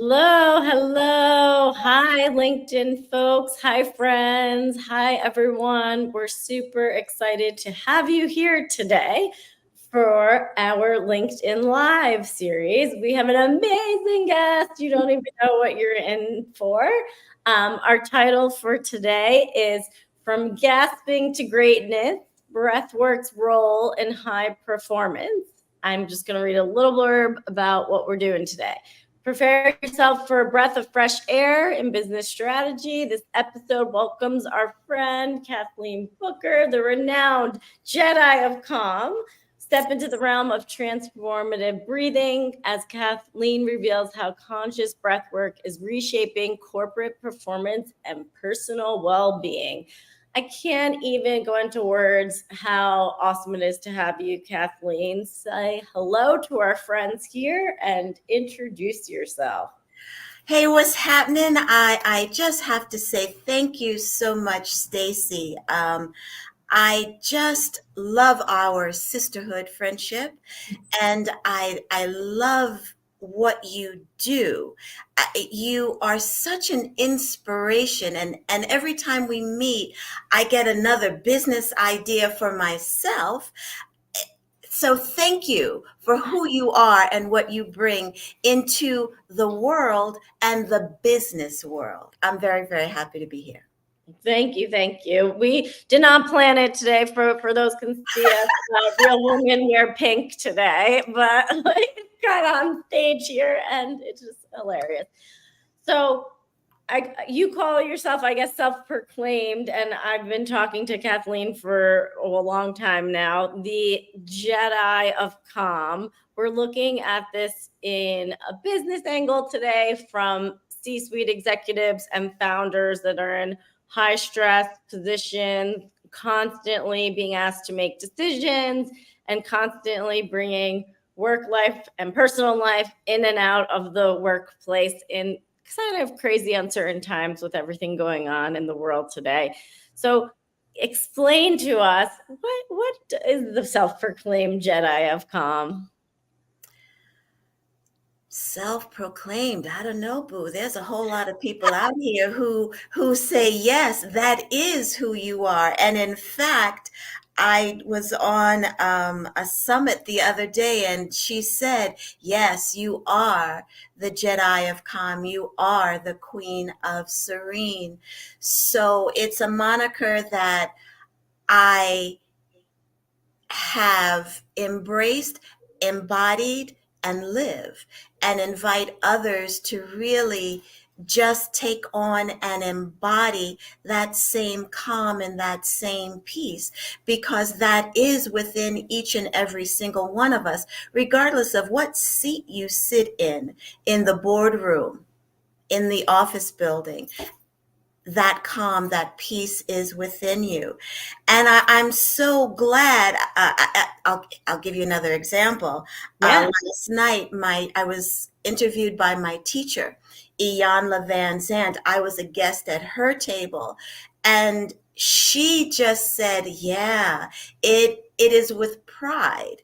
Hello, hello. Hi, LinkedIn folks. Hi, friends. Hi, everyone. We're super excited to have you here today for our LinkedIn Live series. We have an amazing guest. You don't even know what you're in for. Our title for today is From Gasping to Greatness, Breathwork's Role in High Performance. I'm just going to read a little blurb about what we're doing today. Prepare yourself for a breath of fresh air in business strategy. This episode welcomes our friend Kathleen Booker, the renowned Jedi of Calm. Step into the realm of transformative breathing as Kathleen reveals how conscious breath work is reshaping corporate performance and personal well-being. I can't even go into words how awesome it is to have you, Kathleen. Say hello to our friends here and introduce yourself. Hey, what's happening? I just have to say thank you so much, Stacy. I just love our sisterhood friendship, and I love what you do. You are such an inspiration, and every time we meet, I get another business idea for myself. So thank you for who you are and what you bring into the world and the business world. I'm very, very happy to be here. Thank you, thank you. We did not plan it today for those can see us. Real women wear pink today, but got on stage here and it's just hilarious. So you call yourself, I guess, self-proclaimed, and I've been talking to Kathleen for a long time now, the Jedi of Calm. We're looking at this in a business angle today from C-suite executives and founders that are in high stress positions, constantly being asked to make decisions and constantly bringing work life and personal life in and out of the workplace in kind of crazy, uncertain times with everything going on in the world today. So explain to us, what is the self-proclaimed Jedi of Calm? Self-proclaimed. I don't know, Boo. There's a whole lot of people out here who say, yes, that is who you are. And in fact, I was on a summit the other day, and she said, yes, you are the Jedi of Calm. You are the Queen of Serene. So it's a moniker that I have embraced, embodied, and live, and invite others to really just take on and embody that same calm and that same peace, because that is within each and every single one of us, regardless of what seat you sit in the boardroom, in the office building. That calm, that peace is within you. And I'm so glad. I'll give you another example. Yeah. Last night, I was interviewed by my teacher, Iyanla Van Zandt. I was a guest at her table, and she just said, yeah, it is with pride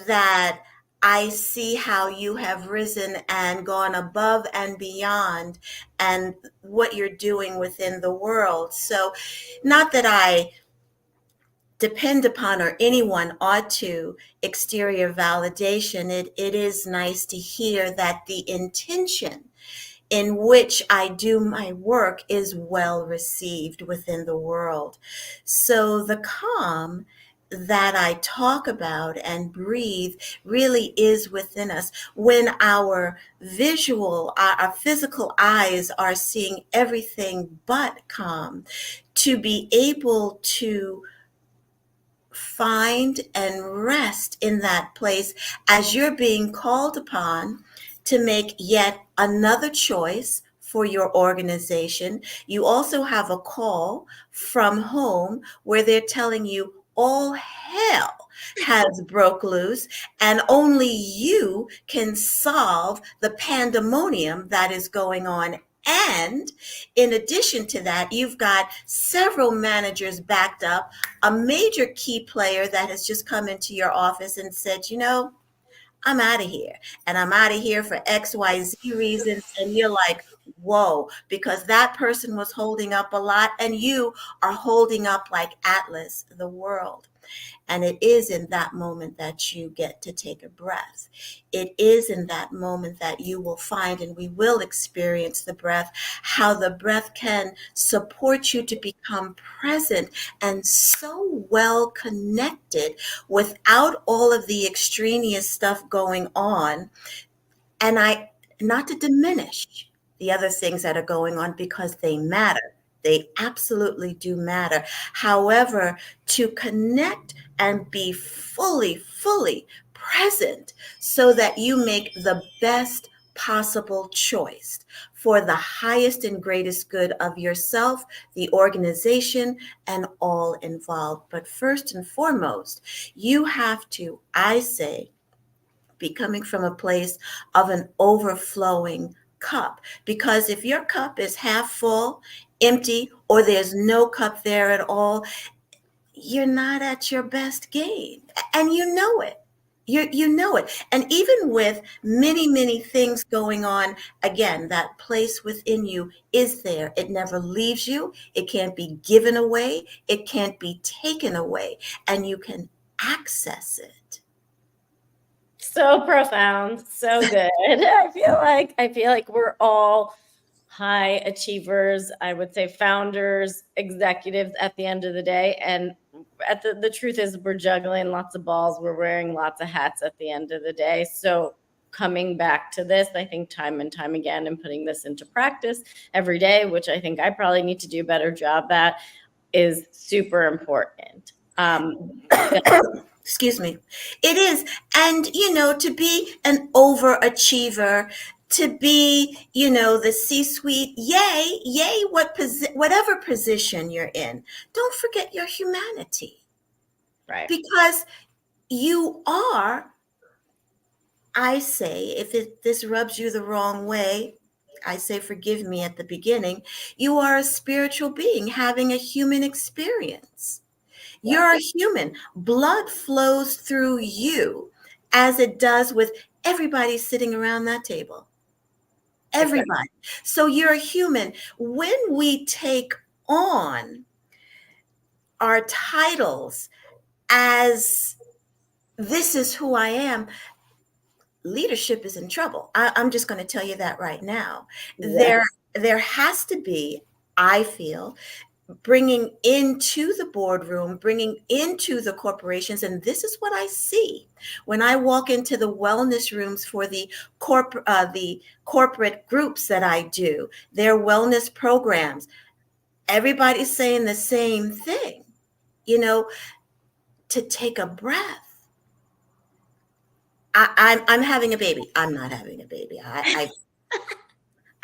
that I see how you have risen and gone above and beyond, and what you're doing within the world. So, not that I depend upon, or anyone ought to, exterior validation. It is nice to hear that the intention in which I do my work is well received within the world. So the calm that I talk about and breathe really is within us. When our our physical eyes are seeing everything but calm, to be able to find and rest in that place as you're being called upon to make yet another choice for your organization. You also have a call from home where they're telling you all hell has broke loose, and only you can solve the pandemonium that is going on. And in addition to that, you've got several managers backed up, a major key player that has just come into your office and said, I'm out of here. And I'm out of here for XYZ reasons. And you're like, whoa, because that person was holding up a lot and you are holding up like Atlas, the world. And it is in that moment that you get to take a breath. It is in that moment that you will find, and we will experience the breath, how the breath can support you to become present and so well connected without all of the extraneous stuff going on. And not to diminish the other things that are going on because they matter. They absolutely do matter. However, to connect and be fully present so that you make the best possible choice for the highest and greatest good of yourself, the organization, and all involved. But first and foremost, you have to, I say, be coming from a place of an overflowing cup. Because if your cup is half full, empty, or there's no cup there at all, you're not at your best game. And you know it. You know it. And even with many things going on, again, that place within you is there. It never leaves you. It can't be given away. It can't be taken away. And you can access it. So profound, so good. I feel like we're all high achievers. I would say founders, executives at the end of the day. And the truth is we're juggling lots of balls. We're wearing lots of hats at the end of the day. So coming back to this, I think time and time again, and putting this into practice every day, which I think I probably need to do a better job at, is super important. Excuse me. It is. And, to be an overachiever, to be, the C-suite, yay, whatever position you're in, don't forget your humanity. Right. Because you are, I say, if this rubs you the wrong way, I say, forgive me at the beginning, you are a spiritual being having a human experience. You're a human. Blood flows through you as it does with everybody sitting around that table. Everybody. So you're a human. When we take on our titles as this is who I am, leadership is in trouble. I'm just going to tell you that right now. Yes. There has to be, I feel, bringing into the boardroom, bringing into the corporations. And this is what I see when I walk into the wellness rooms for the corporate groups that I do, their wellness programs. Everybody's saying the same thing, to take a breath. I'm having a baby. I'm not having a baby.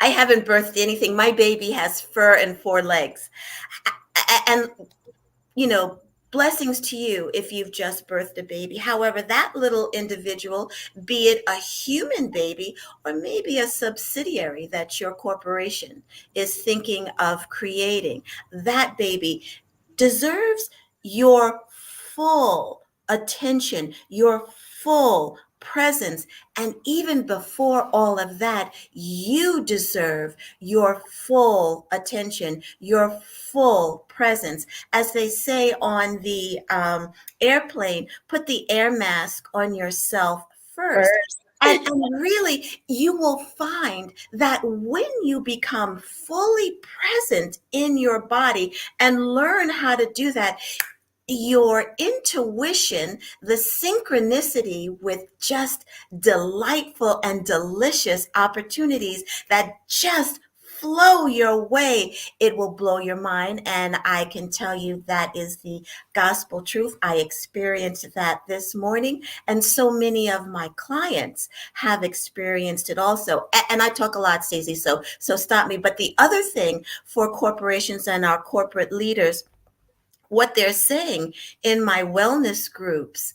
I haven't birthed anything. My baby has fur and four legs. And you know, blessings to you if you've just birthed a baby. However, that little individual, be it a human baby or maybe a subsidiary that your corporation is thinking of creating, that baby deserves your full attention, your full presence. And even before all of that, you deserve your full attention, your full presence. As they say on the airplane, put the air mask on yourself first. And really, you will find that when you become fully present in your body and learn how to do that, your intuition, the synchronicity with just delightful and delicious opportunities that just flow your way, it will blow your mind. And I can tell you that is the gospel truth. I experienced that this morning, and so many of my clients have experienced it also. And I talk a lot, Stacey, so stop me. But the other thing for corporations and our corporate leaders, what they're saying in my wellness groups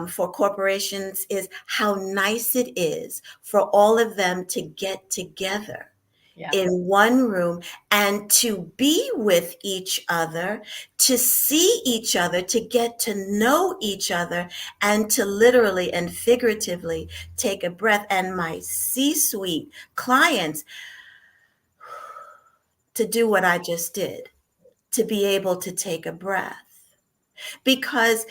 for corporations is how nice it is for all of them to get together Yeah. in one room and to be with each other, to see each other, to get to know each other, and to literally and figuratively take a breath. And my C suite clients to do what I just did, to be able to take a breath. Because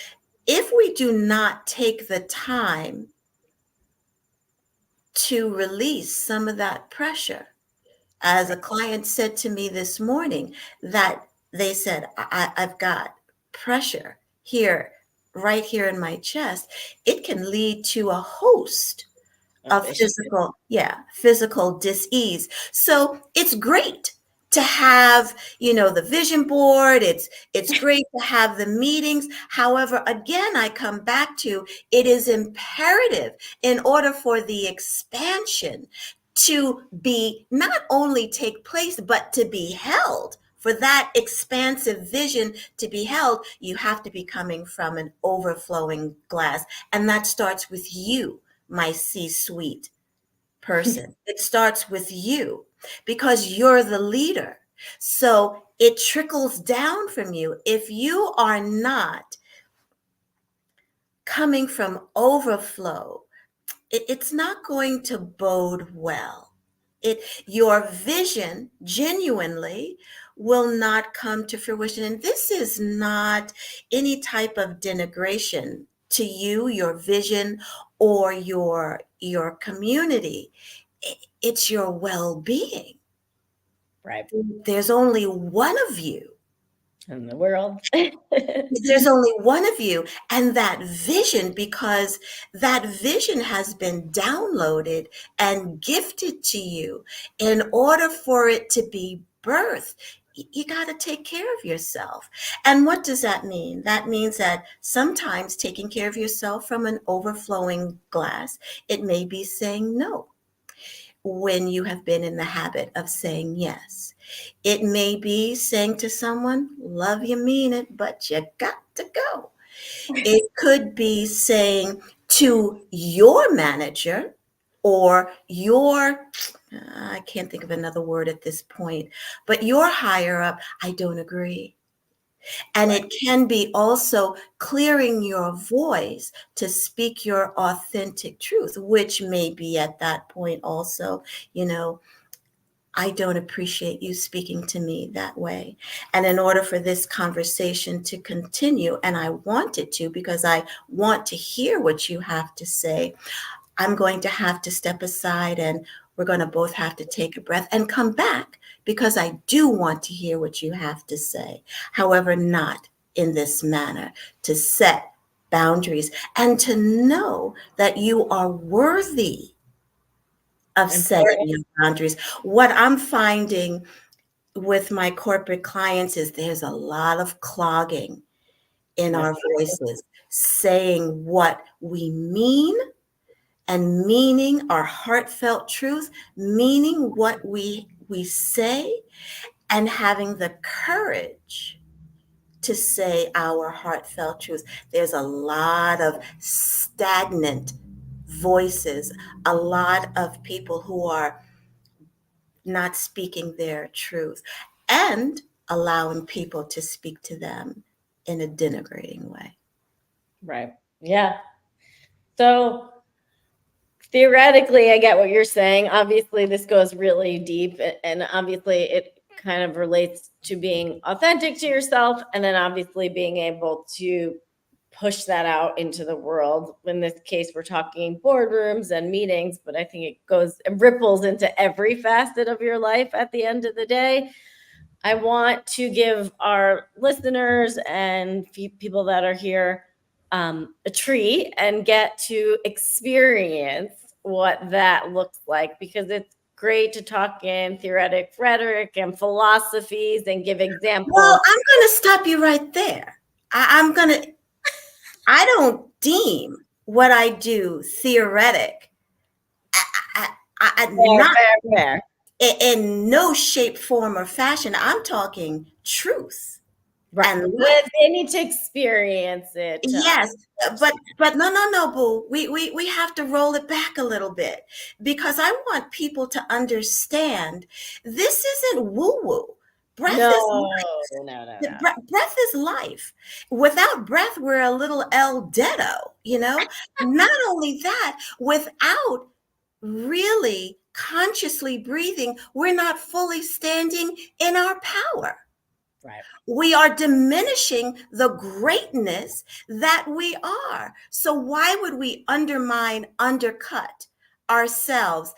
if we do not take the time to release some of that pressure, as a Right. client said to me this morning, that they said, I've got pressure here, right here in my chest. It can lead to a host Of of issues. physical dis-ease. So it's great to have, the vision board. It's great to have the meetings. However, again, I come back to, it is imperative in order for the expansion to be not only take place, but to be held. For that expansive vision to be held, you have to be coming from an overflowing glass. And that starts with you, my C suite person. It starts with you because you're the leader. So it trickles down from you. If you are not coming from overflow, it's not going to bode well. Your vision genuinely will not come to fruition. And this is not any type of denigration to you, your vision, or your community. It's your well-being. Right. There's only one of you. In the world. There's only one of you, and that vision, because that vision has been downloaded and gifted to you. In order for it to be birthed, you got to take care of yourself. And what does that mean? That means that sometimes taking care of yourself from an overflowing glass, it may be saying no when you have been in the habit of saying yes. It may be saying to someone, love you, mean it, but you got to go. It could be saying to your manager or I can't think of another word at this point, but your higher up, I don't agree. And Right. it can be also clearing your voice to speak your authentic truth, which may be at that point also, you know, I don't appreciate you speaking to me that way. And in order for this conversation to continue, and I want it to because I want to hear what you have to say, I'm going to have to step aside and we're going to both have to take a breath and come back because I do want to hear what you have to say. However, not in this manner, to set boundaries and to know that you are worthy of setting Important. your boundaries. What I'm finding with my corporate clients is there's a lot of clogging in Yes. our voices, saying what we mean and meaning our heartfelt truth, meaning what we say, and having the courage to say our heartfelt truth. There's a lot of stagnant voices, a lot of people who are not speaking their truth and allowing people to speak to them in a denigrating way. Right. Yeah. So theoretically, I get what you're saying. Obviously, this goes really deep, and obviously, it kind of relates to being authentic to yourself, and then obviously being able to push that out into the world. In this case, we're talking boardrooms and meetings, but I think it ripples into every facet of your life at the end of the day. I want to give our listeners and people that are here a treat and get to experience what that looks like, because it's great to talk in theoretic rhetoric and philosophies and give Well, examples. I'm going to stop you right there. I don't deem what I do theoretic. I, Fair, not fair, fair. in no shape, form, or fashion. I'm talking truth. Right. And They need to experience it to yes, but no, boo. We have to roll it back a little bit because I want people to understand this isn't woo woo. Breath is no. breath is life. Without breath, we're a little El Deado, you know? Not only that, without really consciously breathing, we're not fully standing in our power. Right. We are diminishing the greatness that we are. So why would we undercut ourselves?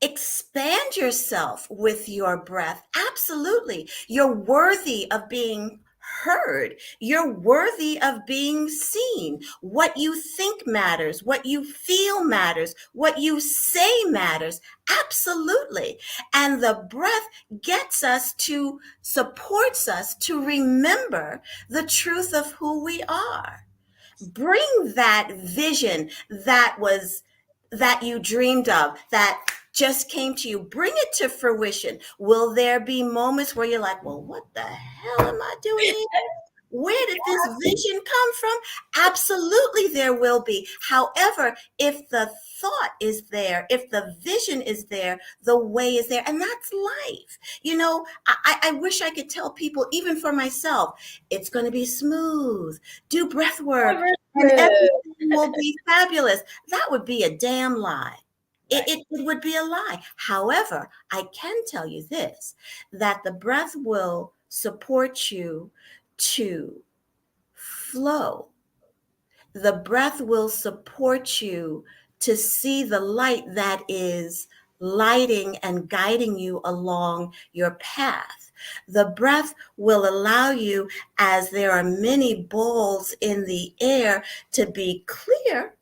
Expand yourself with your breath. Absolutely. You're worthy of being heard. You're worthy of being seen. What you think matters. What you feel matters. What you say matters. Absolutely. And the breath supports us to remember the truth of who we are. Bring that vision that you dreamed of, that just came to you. Bring it to fruition. Will there be moments where you're like, well, what the hell am I doing here? Where did this vision come from? Absolutely, there will be. However, if the thought is there, if the vision is there, the way is there. And that's life. You know, I wish I could tell people, even for myself, it's going to be smooth. Do breath work and everything will be fabulous. That would be a damn lie. Right. It would be a lie. However, I can tell you this, that the breath will support you to flow. The breath will support you to see the light that is lighting and guiding you along your path. The breath will allow you, as there are many balls in the air, to be clear,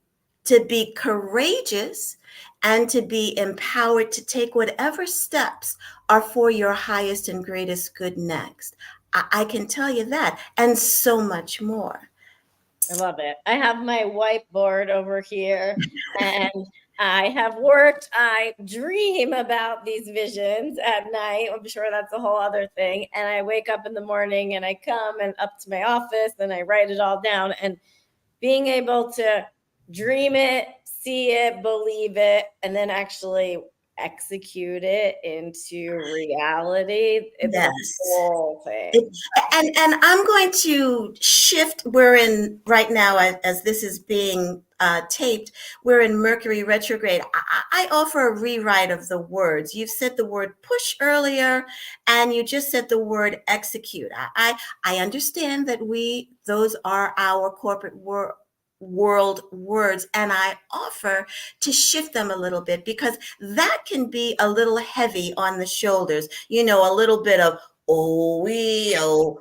to be courageous, and to be empowered to take whatever steps are for your highest and greatest good next. I can tell you that, and so much more. I love it. I have my whiteboard over here and I dream about these visions at night. I'm sure that's a whole other thing. And I wake up in the morning and I come and up to my office and I write it all down. And being able to dream it, see it, believe it, and then actually execute it into reality, it's a Yes. whole thing. It, and I'm going to shift. We're in right now, as this is being taped, we're in Mercury retrograde. I offer a rewrite of the words. You've said the word push earlier, and you just said the word execute. I understand that those are our corporate world words, and I offer to shift them a little bit because that can be a little heavy on the shoulders. You know, a little bit of oh, we, oh,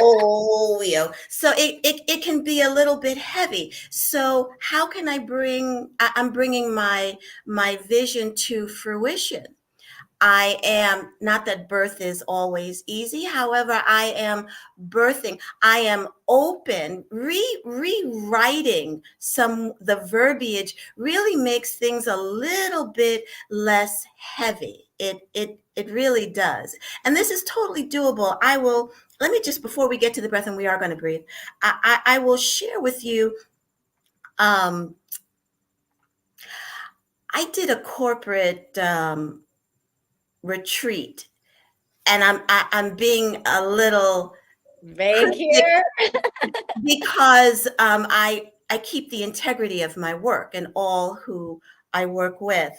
oh, we, oh. So it can be a little bit heavy. So how can I'm bringing my vision to fruition. I am, not that birth is always easy. However, I am birthing. I am open. Rewriting the verbiage really makes things a little bit less heavy. It really does. And this is totally doable. Let me just, before we get to the breath, and we are going to breathe, I will share with you. I did a corporate retreat, and I'm being a little Vague cryptic here. because I keep the integrity of my work and all who I work with.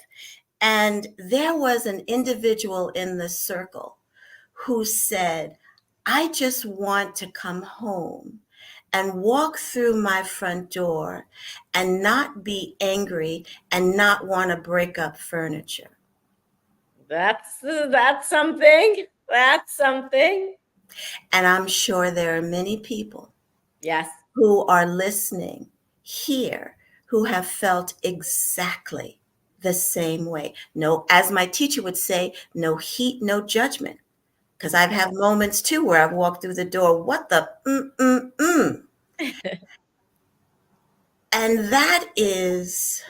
And there was an individual in the circle who said, I just want to come home and walk through my front door and not be angry and not want to break up furniture. That's something. That's something. And I'm sure there are many people Yes. who are listening here who have felt exactly the same way. No, as my teacher would say, no heat, no judgment. Because I've had moments too where I've walked through the door, what the And that is,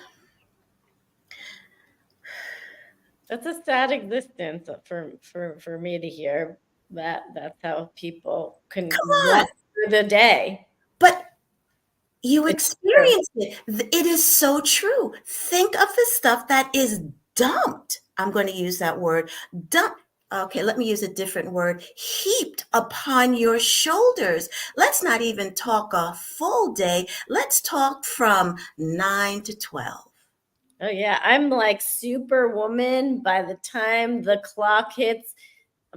That's a sad existence for me to hear that. That's how people can come want on. through the day. But you It's true. experience it. It is so true. Think of the stuff that is dumped. I'm going to use that word. Dumped. Okay, let me use a different word. Heaped upon your shoulders. Let's not even talk a full day. Let's talk from 9 to 12. Oh yeah, I'm like superwoman by the time the clock hits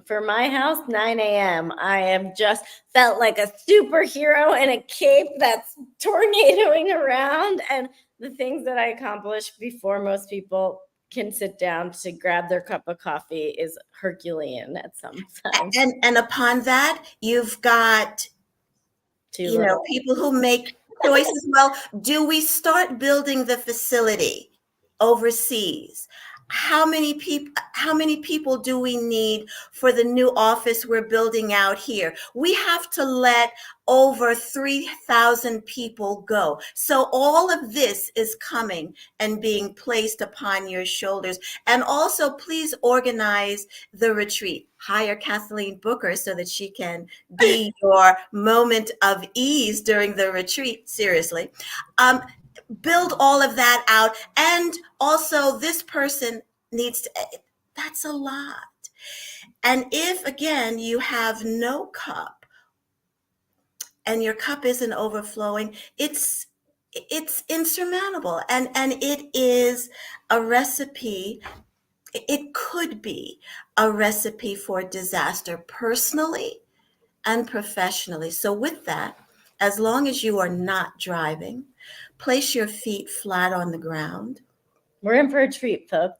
for my house 9 a.m. I have just felt like a superhero in a cape that's tornadoing around, and the things that I accomplish before most people can sit down to grab their cup of coffee is Herculean at some time. And upon that, you've got, Too little. people who make choices. Well, do we start building the facility overseas? How many people do we need for the new office we're building out here? We have to let over 3,000 people go. So all of this is coming and being placed upon your shoulders. And also, please organize the retreat. Hire Kathleen Booker so that she can be your moment of ease during the retreat. Seriously. Build all of that out. And also, this person needs to, that's a lot. And if, again, you have no cup and your cup isn't overflowing, it's insurmountable. And it is a recipe. It could be a recipe for disaster personally and professionally. So with that, as long as you are not driving, place your feet flat on the ground. We're in for a treat, folks.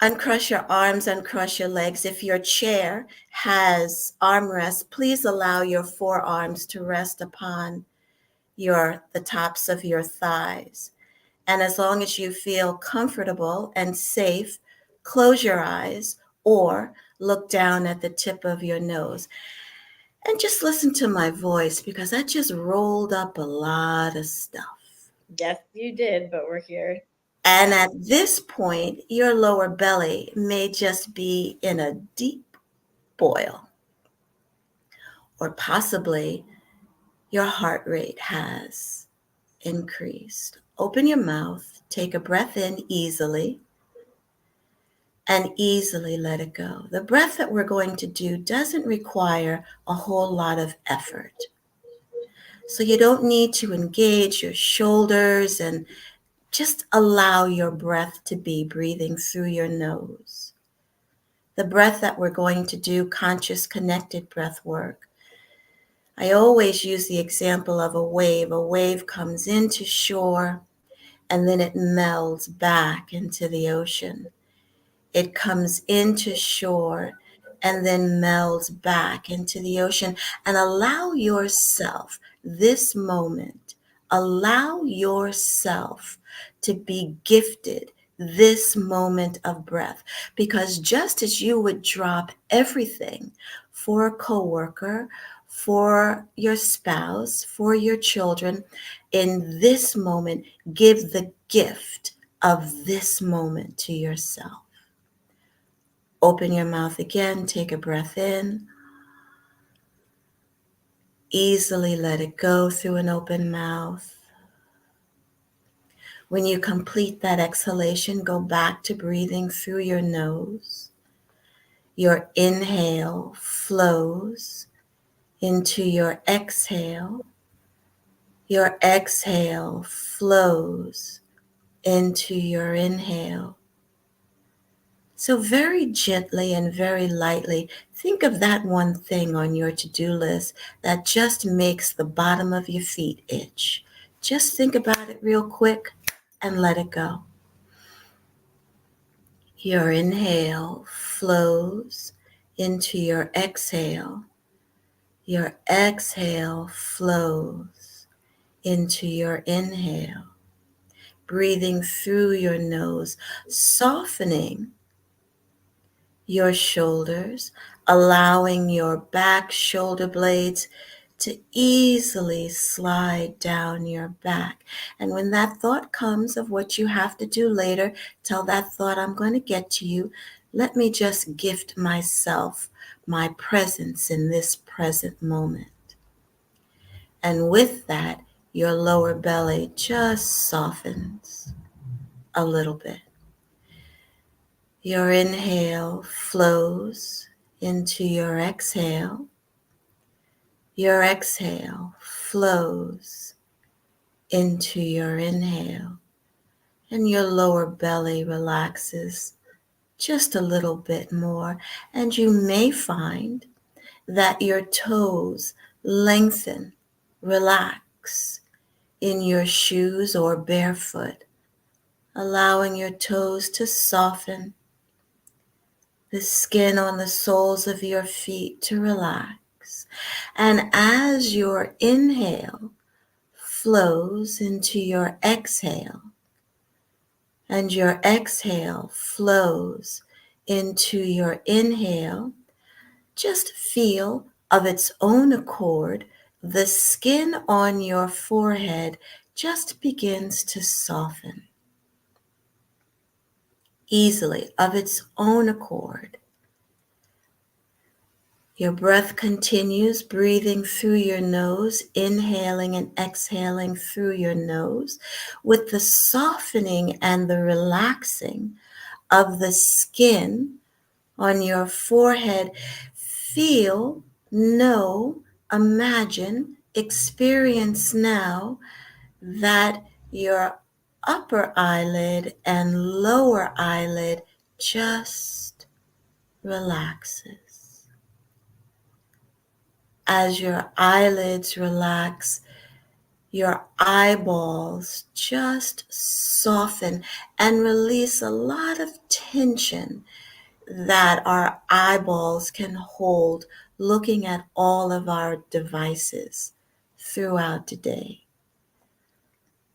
Uncross your arms, uncross your legs. If your chair has armrests, please allow your forearms to rest upon the tops of your thighs. And as long as you feel comfortable and safe, close your eyes or look down at the tip of your nose. And just listen to my voice, because I just rolled up a lot of stuff. Yes, you did, but we're here. And at this point, your lower belly may just be in a deep boil, or possibly your heart rate has increased. Open your mouth, take a breath in easily, and easily let it go. The breath that we're going to do doesn't require a whole lot of effort. So you don't need to engage your shoulders, and just allow your breath to be breathing through your nose. The breath that we're going to do, conscious connected breath work. I always use the example of a wave. A wave comes into shore and then it melds back into the ocean. It comes into shore and then melds back into the ocean. And allow yourself this moment, allow yourself to be gifted this moment of breath. Because just as you would drop everything for a coworker, for your spouse, for your children, in this moment, give the gift of this moment to yourself. Open your mouth again, take a breath in. Easily let it go through an open mouth. When you complete that exhalation, go back to breathing through your nose. Your inhale flows into your exhale. Your exhale flows into your inhale. So very gently and very lightly, think of that one thing on your to-do list that just makes the bottom of your feet itch. Just think about it real quick and let it go. Your inhale flows into your exhale. Your exhale flows into your inhale. Breathing through your nose, softening your shoulders, allowing your back shoulder blades to easily slide down your back. And when that thought comes of what you have to do later, tell that thought, I'm going to get to you. Let me just gift myself my presence in this present moment. And with that, your lower belly just softens a little bit. Your inhale flows into your exhale. Your exhale flows into your inhale. And your lower belly relaxes just a little bit more. And you may find that your toes lengthen, relax in your shoes or barefoot, allowing your toes to soften, the skin on the soles of your feet to relax. And as your inhale flows into your exhale, and your exhale flows into your inhale, just feel of its own accord, the skin on your forehead just begins to soften easily of its own accord. Your breath continues, breathing through your nose, inhaling and exhaling through your nose, with the softening and the relaxing of the skin on your forehead. Feel, know, imagine, experience now that your upper eyelid and lower eyelid just relaxes. As your eyelids relax, your eyeballs just soften and release a lot of tension that our eyeballs can hold looking at all of our devices throughout the day.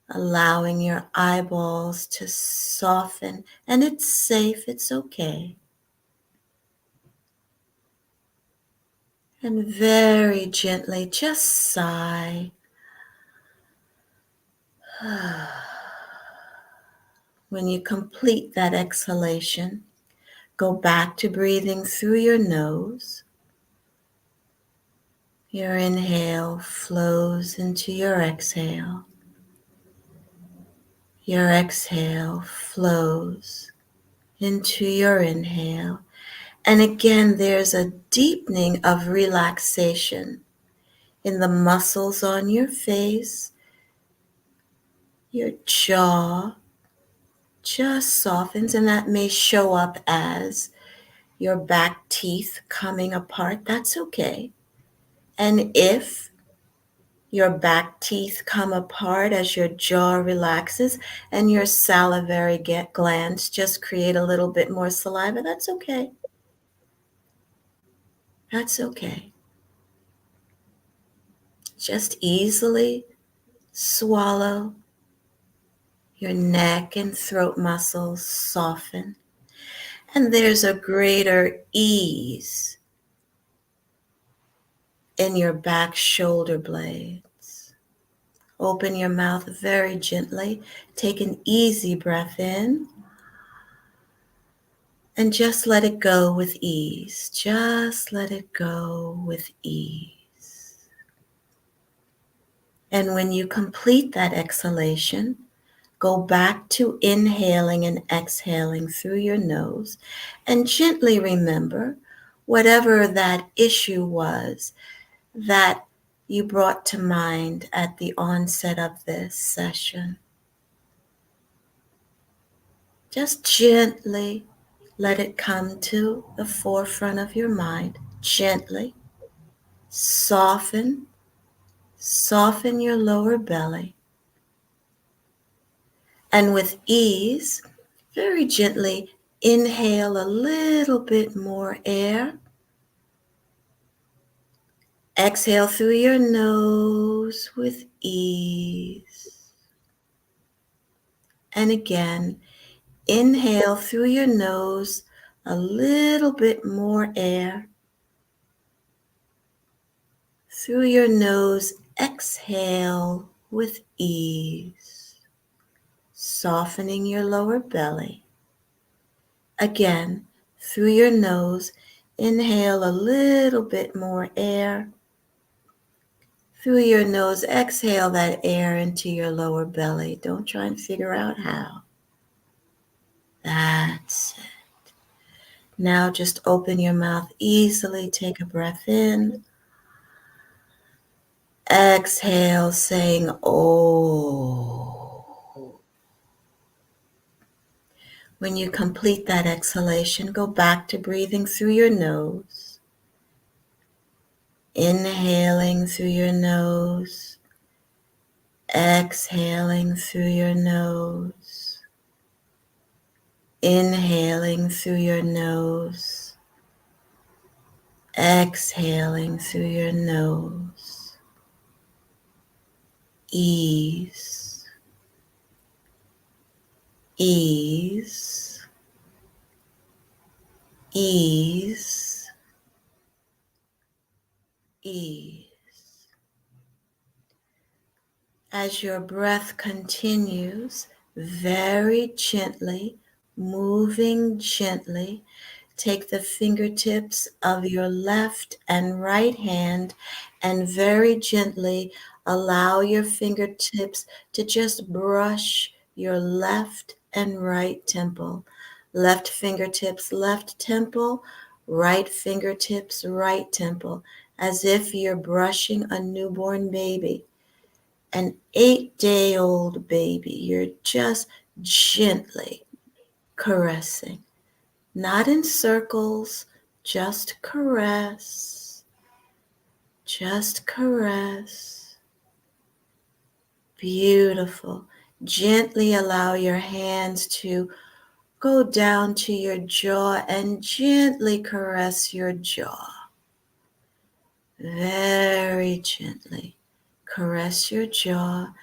Allowing your eyeballs to soften, and it's safe, it's okay. And very gently just sigh. When you complete that exhalation, go back to breathing through your nose. Your inhale flows into your exhale. Your exhale flows into your inhale. And again, there's a deepening of relaxation in the muscles on your face. Your jaw just softens, and that may show up as your back teeth coming apart. That's okay. And if your back teeth come apart as your jaw relaxes and your salivary glands just create a little bit more saliva, that's okay. That's okay. Just easily swallow. Your neck and throat muscles soften. And there's a greater ease in your back shoulder blades. Open your mouth very gently. Take an easy breath in. And just let it go with ease. Just let it go with ease. And when you complete that exhalation, go back to inhaling and exhaling through your nose, and gently remember whatever that issue was that you brought to mind at the onset of this session. Just gently let it come to the forefront of your mind. Gently soften your lower belly. And with ease, very gently inhale a little bit more air. Exhale through your nose with ease. And again, inhale through your nose a little bit more air. Through your nose, exhale with ease, softening your lower belly. Again, Through your nose, inhale a little bit more air. Through your nose, exhale that air into your lower belly. Don't try and figure out how. That's it. Now just open your mouth easily. Take a breath in. Exhale, saying, oh. When you complete that exhalation, go back to breathing through your nose. Inhaling through your nose. Exhaling through your nose. Inhaling through your nose. Exhaling through your nose. Ease. Ease. Ease. Ease. As your breath continues, very gently, moving gently, take the fingertips of your left and right hand and very gently allow your fingertips to just brush your left and right temple. Left fingertips, left temple, right fingertips, right temple, as if you're brushing a newborn baby. An 8-day-old baby, you're just gently caressing. Not in circles, just caress. Just caress. Beautiful. Gently allow your hands to go down to your jaw and gently caress your jaw. Very gently caress your jaw.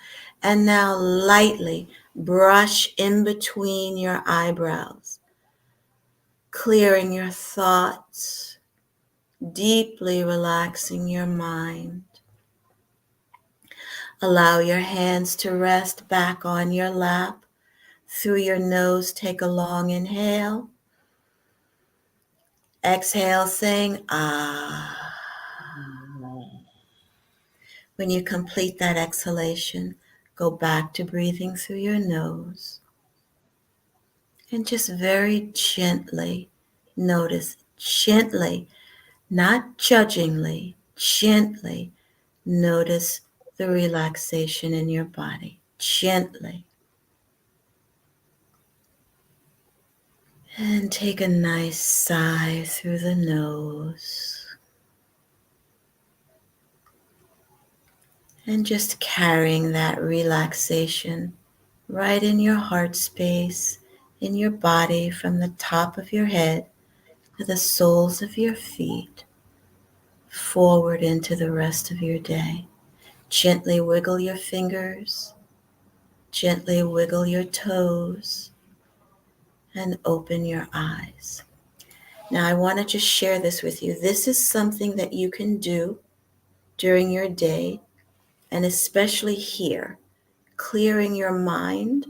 And now lightly brush in between your eyebrows, clearing your thoughts, deeply relaxing your mind. Allow your hands to rest back on your lap. Through your nose, take a long inhale. Exhale, saying, ah. When you complete that exhalation, go back to breathing through your nose. And just very gently notice, gently, not judgingly, gently notice the relaxation in your body. Gently. And take a nice sigh through the nose. And just carrying that relaxation right in your heart space, in your body, from the top of your head to the soles of your feet, forward into the rest of your day. Gently wiggle your fingers, gently wiggle your toes, and open your eyes. Now I want to just share this with you. This is something that you can do during your day, and especially here, clearing your mind.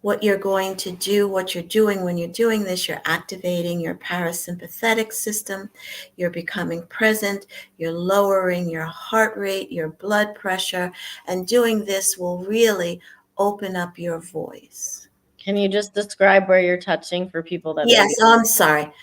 What you're going to do, what you're doing when you're doing this, you're activating your parasympathetic system, you're becoming present, you're lowering your heart rate, your blood pressure, and doing this will really open up your voice. Can you just describe where you're touching for people that Yes, maybe... I'm sorry.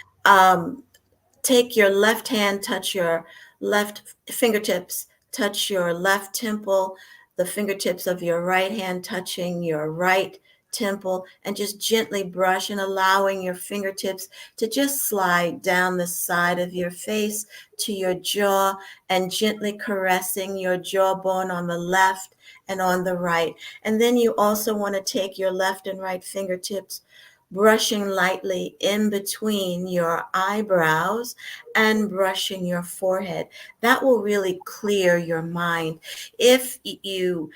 Take your left hand, touch your left fingertips, touch your left temple, the fingertips of your right hand touching your right temple, and just gently brush and allowing your fingertips to just slide down the side of your face to your jaw and gently caressing your jawbone on the left and on the right. And then you also want to take your left and right fingertips, brushing lightly in between your eyebrows and brushing your forehead. That will really clear your mind. If you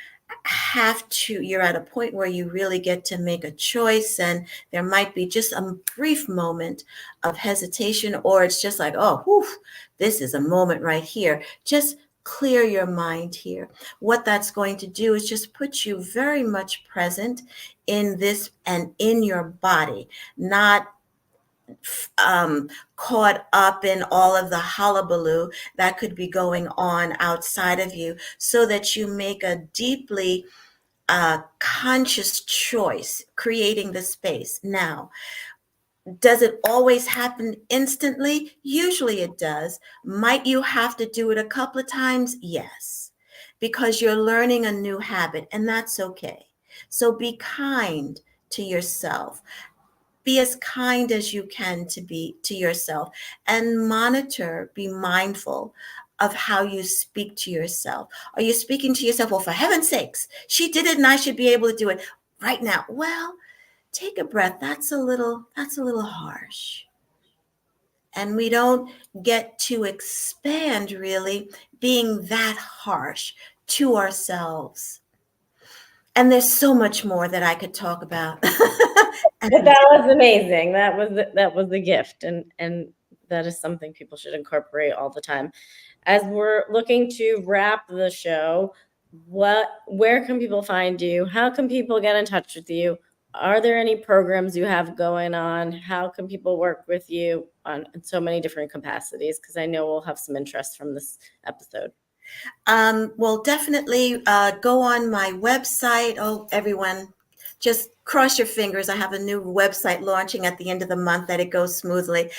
you're at a point where you really get to make a choice and there might be just a brief moment of hesitation, or it's just like, oh, whew, this is a moment right here. Just clear your mind here. What that's going to do is just put you very much present in this and in your body, not caught up in all of the hullabaloo that could be going on outside of you, so that you make a deeply conscious choice, creating the space. Now, does it always happen instantly? Usually it does. Might you have to do it a couple of times? Yes, because you're learning a new habit, and that's okay. So be kind to yourself. Be as kind as you can to be to yourself, and monitor, be mindful of how you speak to yourself. Are you speaking to yourself, well, for heaven's sakes, she did it and I should be able to do it right now? Well, take a breath. That's a little harsh. And we don't get to expand really being that harsh to ourselves. And there's so much more that I could talk about. But that was amazing. That was the gift, and that is something people should incorporate all the time. As we're looking to wrap the show, where can people find you? How can people get in touch with you? Are there any programs you have going on? How can people work with you in so many different capacities? Because I know we'll have some interest from this episode. Well, definitely go on my website. Oh, everyone, just cross your fingers. I have a new website launching at the end of the month, that it goes smoothly.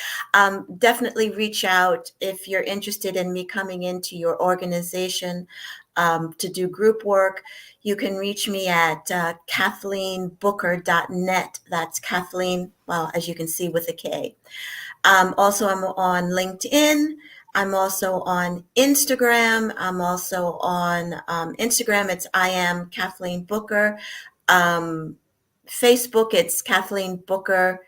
Definitely reach out if you're interested in me coming into your organization to do group work. You can reach me at kathleenbooker.net. That's Kathleen, well, as you can see, with a K. Also, I'm on LinkedIn. I'm also on Instagram. I'm also on Instagram. It's I am Kathleen Booker. Facebook, it's Kathleen Booker.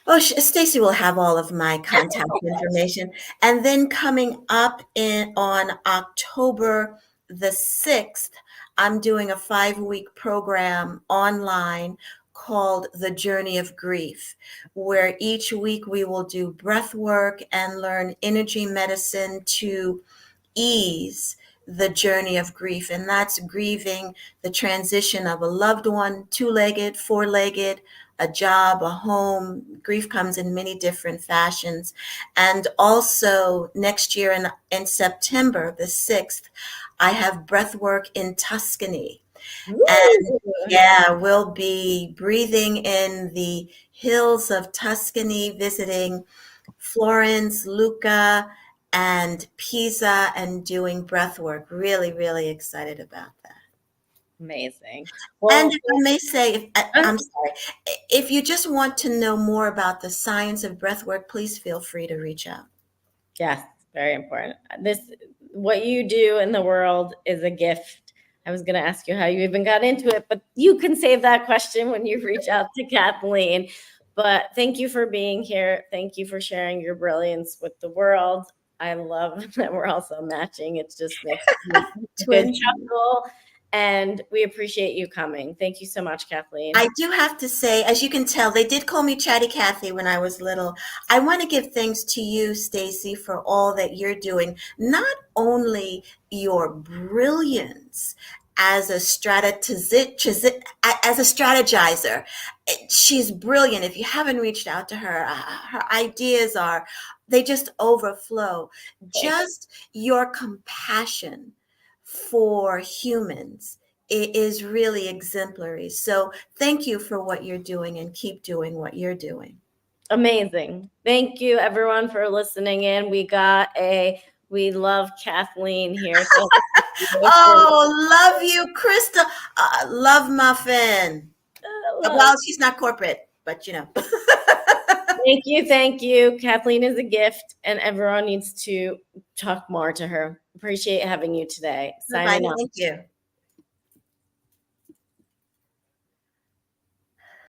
Oh, Stacy will have all of my contact information. And then coming up on October the 6th, I'm doing a 5-week program online called The Journey of Grief, where each week we will do breath work and learn energy medicine to ease the journey of grief. And that's grieving the transition of a loved one, 2-legged, 4-legged, a job, a home. Grief comes in many different fashions. And also next year in September the 6th, I have breathwork in Tuscany. And yeah, we'll be breathing in the hills of Tuscany, visiting Florence, Lucca, and Pisa, and doing breath work. Really, really excited about that. Amazing. And Well, if I may say, I'm sorry, if you just want to know more about the science of breath work, please feel free to reach out. yes, very important. What you do in the world is a gift. I was going to ask you how you even got into it, but you can save that question when you reach out to Kathleen. But thank you for being here. Thank you for sharing your brilliance with the world. I love that we're also matching. It just makes me a good chuckle. And we appreciate you coming. Thank you so much, Kathleen. I do have to say, as you can tell, they did call me Chatty Cathy when I was little. I want to give thanks to you, Stacy, for all that you're doing. Not only your brilliance as a strategizer. She's brilliant. If you haven't reached out to her, her ideas they just overflow. Just your compassion for humans, it is really exemplary. So thank you for what you're doing, and keep doing what you're doing. Amazing. Thank you, everyone, for listening in. We love Kathleen here. So Oh, love you, Krista. Love Muffin. Well, she's not corporate, but you know. Thank you. Kathleen is a gift, and everyone needs to talk more to her. Appreciate having you today. Signing off. Thank you.